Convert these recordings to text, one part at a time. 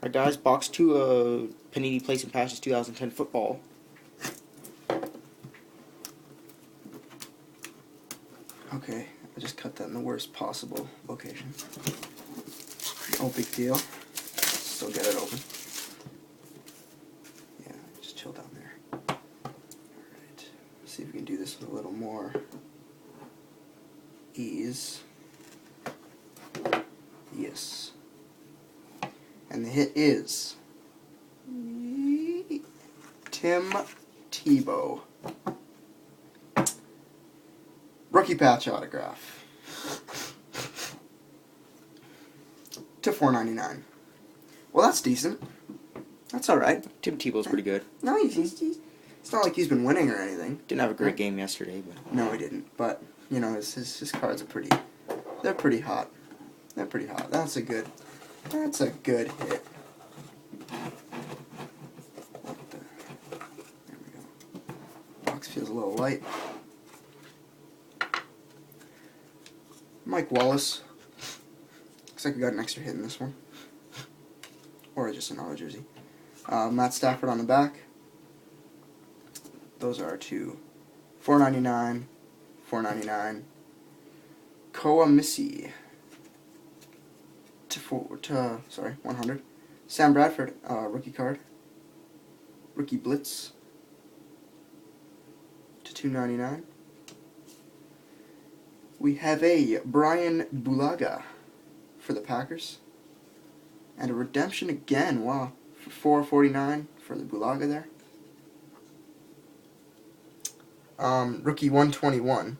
Alright guys, box 2 of Panini Place and Patches 2010 football. Okay, I just cut that in the worst possible location. No big deal. Still get it open. Yeah, just chill down there. Alright, see if we can do this with a little more ease. Yes. And the hit is Tim Tebow. Rookie patch autograph. To $4.99. Well, that's decent. That's alright. Tim Tebow's pretty good. No, it's not like he's been winning or anything. Didn't have a great game yesterday, but No, he didn't. But, you know, his cards are they're pretty hot. They're pretty hot. That's a good hit. There we go. Box feels a little light. Mike Wallace. Looks like we got an extra hit in this one. Or just an auto jersey. Matt Stafford on the back. Those are two. $4.99. $4.99. Koa Missy. To 100. Sam Bradford, rookie card. Rookie Blitz. To $2.99. We have a Brian Bulaga for the Packers. And a redemption again, wow, for $4.49 for the Bulaga there. Rookie 121.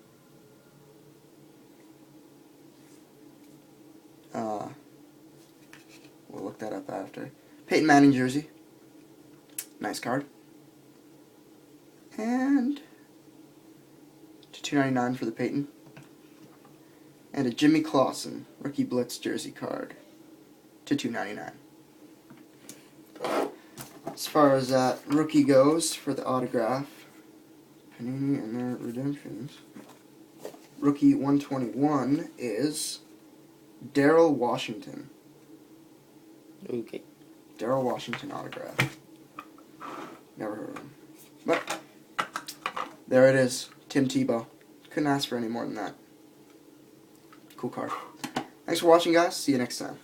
We'll look that up after. Peyton Manning jersey. Nice card. And to $2.99 for the Peyton. And a Jimmy Clausen rookie Blitz jersey card to $2.99. As far as that rookie goes for the autograph, Panini and their redemptions. Rookie 121 is Darrell Washington. okay. Darrell Washington autograph. Never heard of him. But there it is. Tim Tebow. Couldn't ask for any more than that. Cool card. Thanks for watching, guys. See you next time.